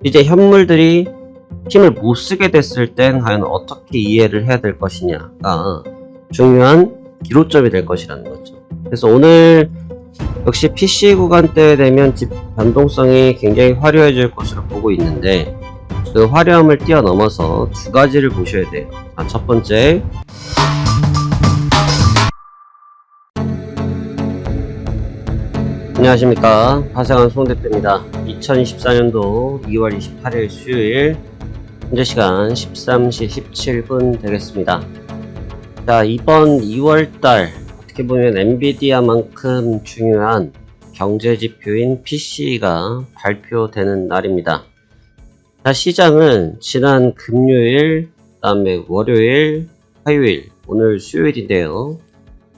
이제 현물들이 힘을 못 쓰게 됐을 땐 과연 어떻게 이해를 해야 될 것이냐가 중요한 기로점이 될 것이라는 거죠. 그래서 오늘 역시 PC 구간대 되면 변동성이 굉장히 화려해질 것으로 보고 있는데, 그 화려함을 뛰어넘어서 두 가지를 보셔야 돼요. 자, 첫 번째, 안녕하십니까, 화생한 송대표입니다. 2024년도 2월 28일 수요일 현재 시간 13시 17분 되겠습니다. 자, 이번 2월달 어떻게 보면 엔비디아만큼 중요한 경제지표인 PC가 발표되는 날입니다. 자, 시장은 지난 금요일, 그 다음에 월요일, 화요일, 오늘 수요일인데요.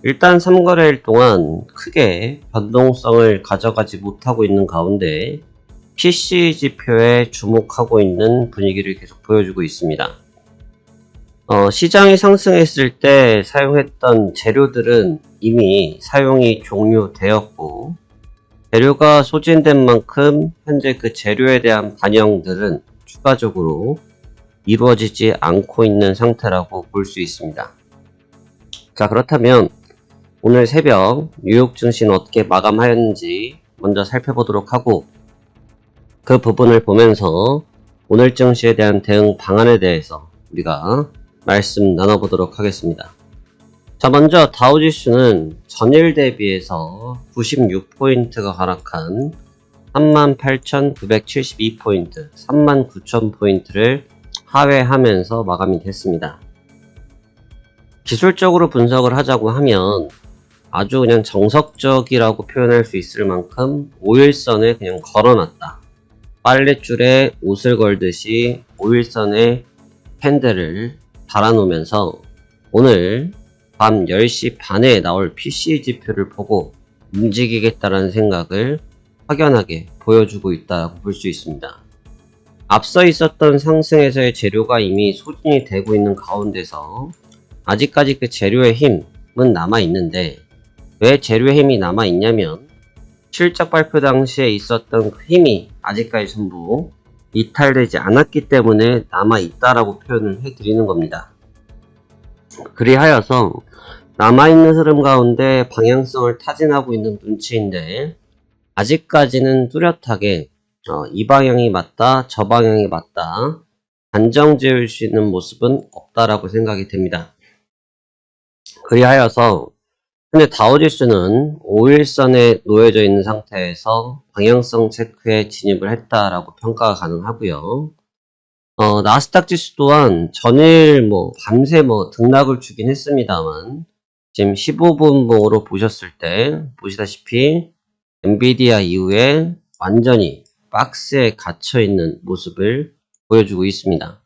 일단 3거래일 동안 크게 변동성을 가져가지 못하고 있는 가운데 PC 지표에 주목하고 있는 분위기를 계속 보여주고 있습니다. 시장이 상승했을 때 사용했던 재료들은 이미 사용이 종료되었고, 재료가 소진된 만큼 현재 그 재료에 대한 반영들은 추가적으로 이루어지지 않고 있는 상태라고 볼 수 있습니다. 자, 그렇다면 오늘 새벽 뉴욕 증시는 어떻게 마감하였는지 먼저 살펴보도록 하고, 그 부분을 보면서 오늘 증시에 대한 대응 방안에 대해서 우리가 말씀 나눠보도록 하겠습니다. 자, 먼저 다우지수는 전일 대비해서 96포인트가 하락한 38,972포인트, 39,000포인트를 하회하면서 마감이 됐습니다. 기술적으로 분석을 하자고 하면 아주 그냥 정석적이라고 표현할 수 있을 만큼 5일선에 그냥 걸어놨다. 빨랫줄에 옷을 걸듯이 5일선에 캔들을 달아놓으면서 오늘 밤 10시 반에 나올 PC 지표를 보고 움직이겠다라는 생각을 확연하게 보여주고 있다고 볼 수 있습니다. 앞서 있었던 상승에서의 재료가 이미 소진이 되고 있는 가운데서 아직까지 그 재료의 힘은 남아있는데, 왜 재료의 힘이 남아있냐면 실적 발표 당시에 있었던 그 힘이 아직까지 전부 이탈되지 않았기 때문에 남아있다라고 표현을 해드리는 겁니다. 그리하여서 남아있는 흐름 가운데 방향성을 타진하고 있는 눈치인데, 아직까지는 뚜렷하게 이 방향이 맞다, 저 방향이 맞다 단정 지을 수 있는 모습은 없다라고 생각이 됩니다. 그리하여서 현재 다우지수는 5일선에 놓여져 있는 상태에서 방향성 체크에 진입을 했다라고 평가가 가능하고요. 나스닥 지수 또한 전일 밤새 등락을 주긴 했습니다만, 지금 15분봉으로 보셨을 때 보시다시피 엔비디아 이후에 완전히 박스에 갇혀 있는 모습을 보여주고 있습니다.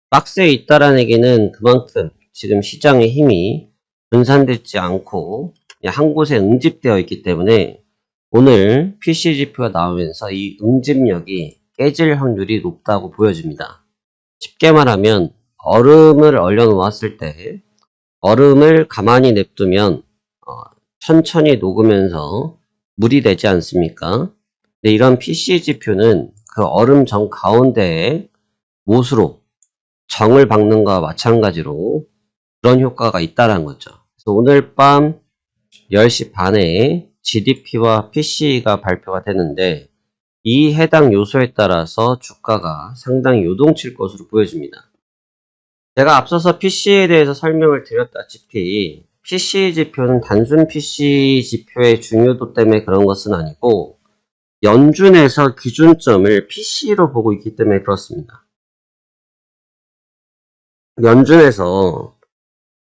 박스에 있다라는 얘기는 그만큼 지금 시장의 힘이 분산되지 않고 한 곳에 응집되어 있기 때문에 오늘 PC 지표가 나오면서 이 응집력이 깨질 확률이 높다고 보여집니다. 쉽게 말하면 얼음을 얼려놓았을 때 얼음을 가만히 냅두면 천천히 녹으면서 물이 되지 않습니까? 근데 이런 PC 지표는 그 얼음 정 가운데에 못으로 정을 박는 것과 마찬가지로 그런 효과가 있다는 거죠. 그래서 오늘 밤 10시 반에 GDP와 PC가 발표가 되는데, 이 해당 요소에 따라서 주가가 상당히 요동칠 것으로 보여집니다. 제가 앞서서 PC에 대해서 설명을 드렸다시피 PC 지표는 단순 PC 지표의 중요도 때문에 그런 것은 아니고 연준에서 기준점을 PC로 보고 있기 때문에 그렇습니다. 연준에서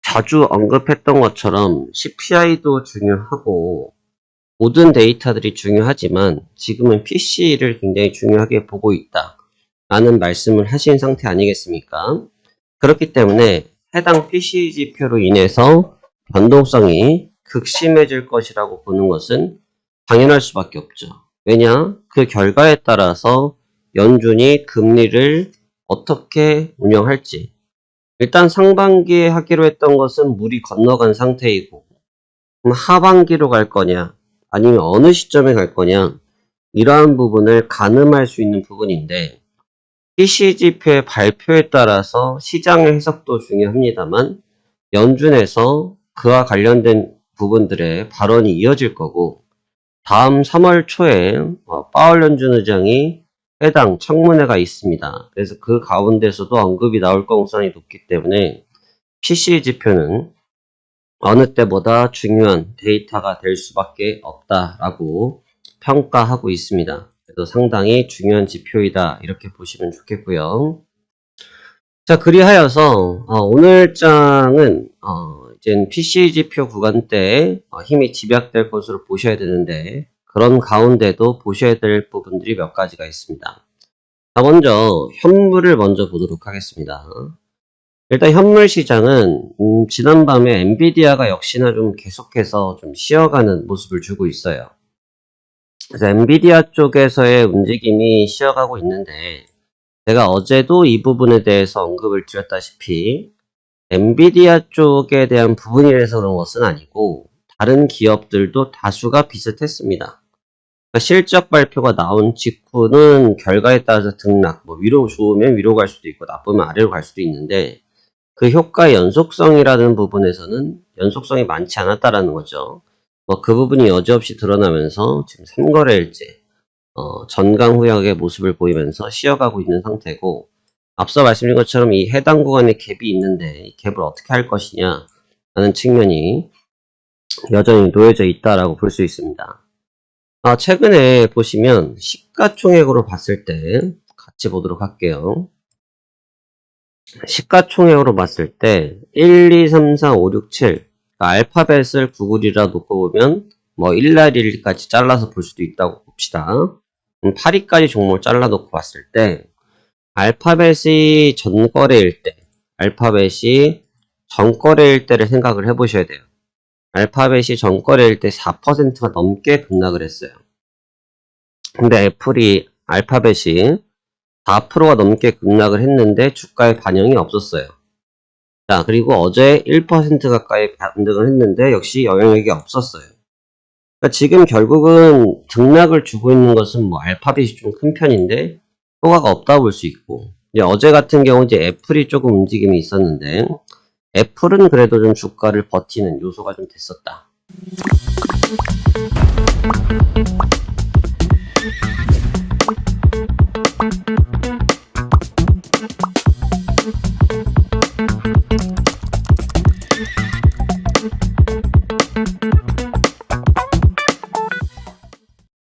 자주 언급했던 것처럼 CPI도 중요하고 모든 데이터들이 중요하지만 지금은 PC를 굉장히 중요하게 보고 있다 라는 말씀을 하신 상태 아니겠습니까? 그렇기 때문에 해당 PC 지표로 인해서 변동성이 극심해질 것이라고 보는 것은 당연할 수밖에 없죠. 왜냐? 그 결과에 따라서 연준이 금리를 어떻게 운영할지, 일단 상반기에 하기로 했던 것은 물이 건너간 상태이고, 그럼 하반기로 갈 거냐 아니면 어느 시점에 갈 거냐, 이러한 부분을 가늠할 수 있는 부분인데, PC 지표의 발표에 따라서 시장의 해석도 중요합니다만 연준에서 그와 관련된 부분들의 발언이 이어질 거고 다음 3월 초에 파월 연준 의장이 해당 청문회가 있습니다. 그래서 그 가운데서도 언급이 나올 가능성이 높기 때문에 PC 지표는 어느 때보다 중요한 데이터가 될 수밖에 없다라고 평가하고 있습니다. 그래서 상당히 중요한 지표이다 이렇게 보시면 좋겠고요. 자, 그리하여서 오늘 장은 이제 PC 지표 구간 때 힘이 집약될 것으로 보셔야 되는데 그런 가운데도 보셔야 될 부분들이 몇 가지가 있습니다. 자, 먼저 현물을 먼저 보도록 하겠습니다. 일단 현물 시장은 지난밤에 엔비디아가 역시나 좀 계속해서 좀 쉬어가는 모습을 주고 있어요. 그래서 엔비디아 쪽에서의 움직임이 쉬어가고 있는데 제가 어제도 이 부분에 대해서 언급을 드렸다시피 엔비디아 쪽에 대한 부분이라서 그런 것은 아니고 다른 기업들도 다수가 비슷했습니다. 그러니까 실적 발표가 나온 직후는 결과에 따라서 등락, 뭐 위로 좋으면 위로 갈 수도 있고 나쁘면 아래로 갈 수도 있는데 그 효과의 연속성이라는 부분에서는 연속성이 많지 않았다라는 거죠. 뭐 그 부분이 여지없이 드러나면서 지금 3거래일째 전강후약의 모습을 보이면서 쉬어가고 있는 상태고 앞서 말씀드린 것처럼 이 해당 구간에 갭이 있는데 이 갭을 어떻게 할 것이냐 라는 측면이 여전히 놓여져 있다라고 볼 수 있습니다. 최근에 보시면 시가총액으로 봤을 때 같이 보도록 할게요. 시가총액으로 봤을 때 1, 2, 3, 4, 5, 6, 7 그러니까 알파벳을 구글이라 놓고 보면 뭐 1날 1일까지 잘라서 볼 수도 있다고 봅시다. 8위까지 종목을 잘라놓고 봤을 때 알파벳이 전거래일 때를 생각을 해보셔야 돼요. 알파벳이 전거래일 때 4%가 넘게 급락을 했어요. 근데 알파벳이 4%가 넘게 급락을 했는데 주가에 반영이 없었어요. 자, 그리고 어제 1% 가까이 반등을 했는데 역시 영향력이 없었어요. 그러니까 지금 결국은 등락을 주고 있는 것은 뭐 알파벳이 좀 큰 편인데 효과가 없다고 볼 수 있고 이제 어제 같은 경우 이제 애플이 조금 움직임이 있었는데 애플은 그래도 좀 주가를 버티는 요소가 좀 됐었다.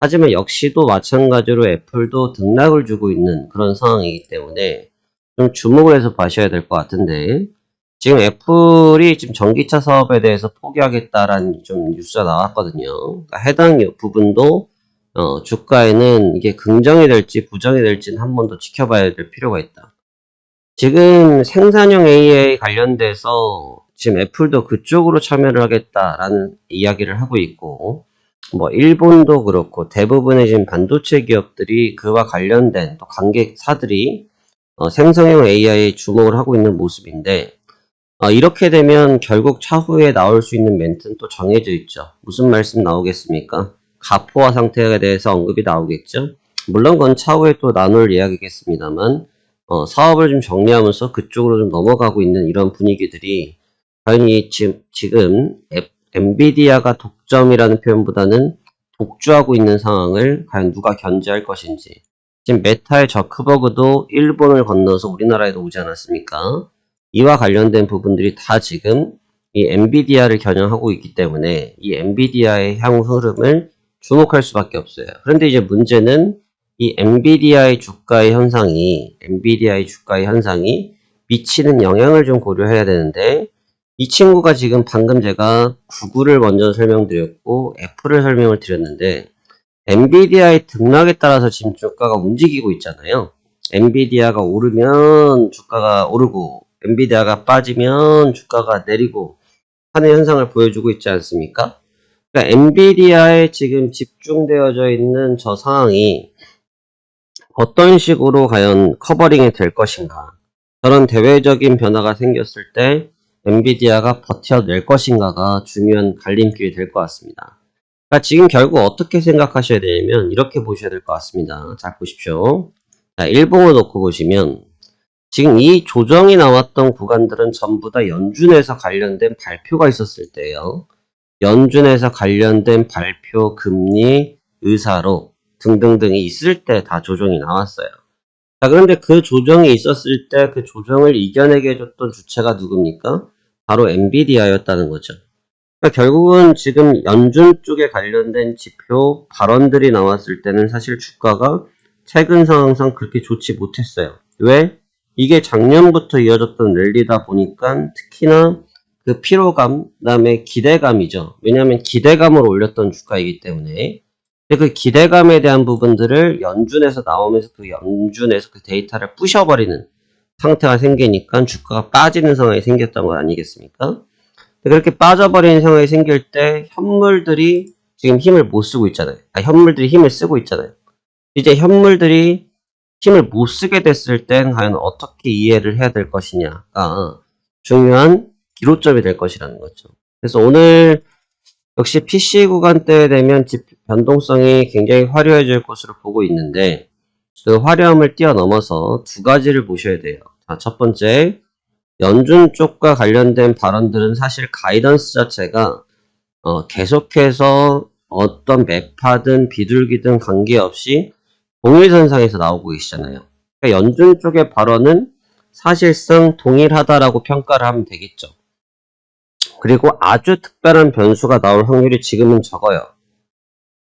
하지만 역시도 마찬가지로 애플도 등락을 주고 있는 그런 상황이기 때문에 좀 주목을 해서 봐셔야 될 것 같은데 지금 애플이 지금 전기차 사업에 대해서 포기하겠다라는 좀 뉴스가 나왔거든요. 그러니까 해당 부분도 주가에는 이게 긍정이 될지 부정이 될지는 한 번 더 지켜봐야 될 필요가 있다. 지금 생산형 AI 관련돼서 지금 애플도 그쪽으로 참여를 하겠다라는 이야기를 하고 있고 뭐 일본도 그렇고 대부분의 지금 반도체 기업들이 그와 관련된 또 관계사들이 생성형 AI에 주목을 하고 있는 모습인데 이렇게 되면 결국 차후에 나올 수 있는 멘트는 또 정해져 있죠. 무슨 말씀 나오겠습니까? 가포화 상태에 대해서 언급이 나오겠죠. 물론 그건 차후에 또 나눌 이야기겠습니다만 사업을 좀 정리하면서 그쪽으로 좀 넘어가고 있는 이런 분위기들이 과연 지금 엔비디아가 독점이라는 표현보다는 독주하고 있는 상황을 과연 누가 견제할 것인지 지금 메타의 저크버그도 일본을 건너서 우리나라에도 오지 않았습니까? 이와 관련된 부분들이 다 지금 이 엔비디아를 겨냥하고 있기 때문에 이 엔비디아의 향후 흐름을 주목할 수밖에 없어요. 그런데 이제 문제는 이 엔비디아의 주가의 현상이 미치는 영향을 좀 고려해야 되는데 이 친구가 지금 방금 제가 구글을 먼저 설명드렸고 애플을 설명을 드렸는데 엔비디아의 등락에 따라서 지금 주가가 움직이고 있잖아요. 엔비디아가 오르면 주가가 오르고 엔비디아가 빠지면 주가가 내리고 하는 현상을 보여주고 있지 않습니까? 그러니까 엔비디아에 지금 집중되어져 있는 저 상황이 어떤 식으로 과연 커버링이 될 것인가 저런 대외적인 변화가 생겼을 때 엔비디아가 버텨낼 것인가가 중요한 갈림길이 될 것 같습니다. 그러니까 지금 결국 어떻게 생각하셔야 되냐면 이렇게 보셔야 될 것 같습니다. 잘 보십시오. 자, 일봉을 놓고 보시면 지금 이 조정이 나왔던 구간들은 전부 다 연준에서 관련된 발표가 있었을 때예요. 연준에서 관련된 발표, 금리, 의사로 등등등이 있을 때 다 조정이 나왔어요. 자, 그런데 그 조정이 있었을 때 그 조정을 이겨내게 해줬던 주체가 누굽니까? 바로 엔비디아였다는 거죠. 그러니까 결국은 지금 연준 쪽에 관련된 지표 발언들이 나왔을 때는 사실 주가가 최근 상황상 그렇게 좋지 못했어요. 왜? 이게 작년부터 이어졌던 랠리다 보니까 특히나 그 피로감, 그 다음에 기대감이죠. 왜냐하면 기대감을 올렸던 주가이기 때문에. 근데 그 기대감에 대한 부분들을 연준에서 나오면서 그 연준에서 그 데이터를 부셔버리는 상태가 생기니까 주가가 빠지는 상황이 생겼던 거 아니겠습니까? 그렇게 빠져버리는 상황이 생길 때 현물들이 지금 힘을 못 쓰고 있잖아요. 현물들이 힘을 쓰고 있잖아요. 이제 현물들이 힘을 못 쓰게 됐을 땐 과연 어떻게 이해를 해야 될 것이냐가 중요한 기로점이 될 것이라는 거죠. 그래서 오늘 역시 PC 구간대에 되면 변동성이 굉장히 화려해질 것으로 보고 있는데 그 화려함을 뛰어넘어서 두 가지를 보셔야 돼요. 자, 첫 번째, 연준 쪽과 관련된 발언들은 사실 가이던스 자체가 계속해서 어떤 매파든 비둘기든 관계없이 동일선상에서 나오고 계시잖아요. 그러니까 연준 쪽의 발언은 사실상 동일하다라고 평가를 하면 되겠죠. 그리고 아주 특별한 변수가 나올 확률이 지금은 적어요.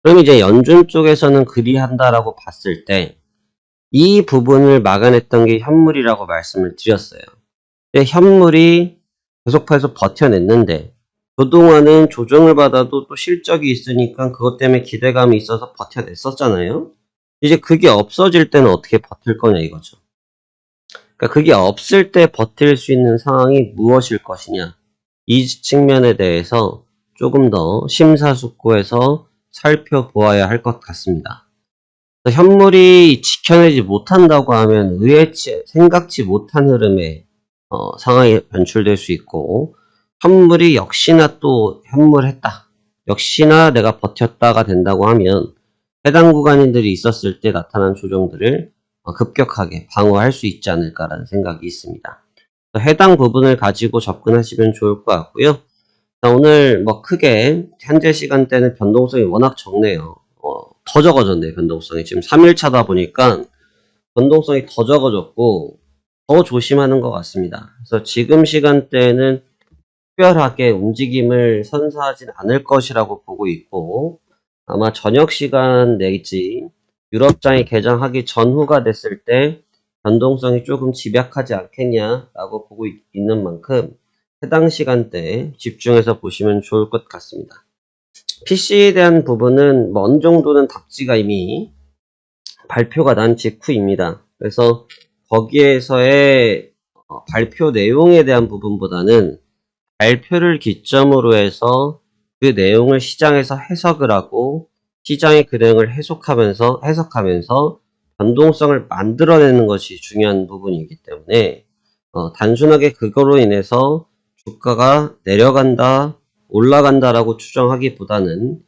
그럼 이제 연준 쪽에서는 그리한다라고 봤을 때 이 부분을 막아냈던 게 현물이라고 말씀을 드렸어요. 근데 현물이 계속해서 버텨냈는데 그동안은 조정을 받아도 또 실적이 있으니까 그것 때문에 기대감이 있어서 버텨냈었잖아요. 이제 그게 없어질 때는 어떻게 버틸 거냐 이거죠. 그러니까 그게 없을 때 버틸 수 있는 상황이 무엇일 것이냐. 이 측면에 대해서 조금 더 심사숙고해서 살펴보아야 할 것 같습니다. 현물이 지켜내지 못한다고 하면 생각지 못한 흐름의 상황이 변출될 수 있고 현물이 역시나 또 현물했다. 역시나 내가 버텼다가 된다고 하면 해당 구간인들이 있었을 때 나타난 조정들을 급격하게 방어할 수 있지 않을까라는 생각이 있습니다. 해당 부분을 가지고 접근하시면 좋을 것 같고요. 오늘 크게 현재 시간대는 변동성이 워낙 적네요. 더 적어졌네요. 변동성이 지금 3일차다 보니까 변동성이 더 적어졌고 더 조심하는 것 같습니다. 그래서 지금 시간대에는 특별하게 움직임을 선사하진 않을 것이라고 보고 있고 아마 저녁 시간 내지 유럽장이 개장하기 전후가 됐을 때 변동성이 조금 집약하지 않겠냐라고 보고 있는 만큼 해당 시간대에 집중해서 보시면 좋을 것 같습니다. PC에 대한 부분은 어느 정도는 답지가 이미 발표가 난 직후입니다. 그래서 거기에서의 발표 내용에 대한 부분보다는 발표를 기점으로 해서 그 내용을 시장에서 해석을 하고 시장의 그 내용을 해석하면서 변동성을 만들어내는 것이 중요한 부분이기 때문에 단순하게 그거로 인해서 주가가 내려간다, 올라간다라고 추정하기보다는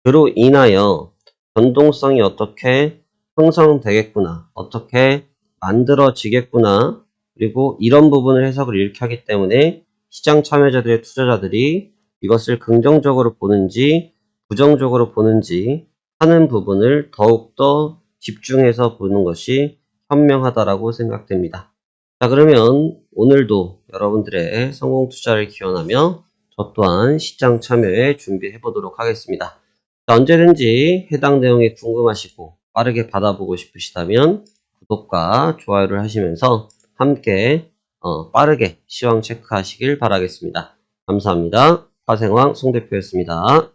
그로 인하여 변동성이 어떻게 형성되겠구나, 어떻게 만들어지겠구나, 그리고 이런 부분을 해석을 이렇게 하기 때문에 시장 참여자들의 투자자들이 이것을 긍정적으로 보는지 부정적으로 보는지 하는 부분을 더욱더 집중해서 보는 것이 현명하다라고 생각됩니다. 자, 그러면 오늘도 여러분들의 성공 투자를 기원하며 저 또한 시장 참여에 준비해 보도록 하겠습니다. 자, 언제든지 해당 내용이 궁금하시고 빠르게 받아보고 싶으시다면 구독과 좋아요를 하시면서 함께 빠르게 시황 체크하시길 바라겠습니다. 감사합니다. 화생왕 송대표였습니다.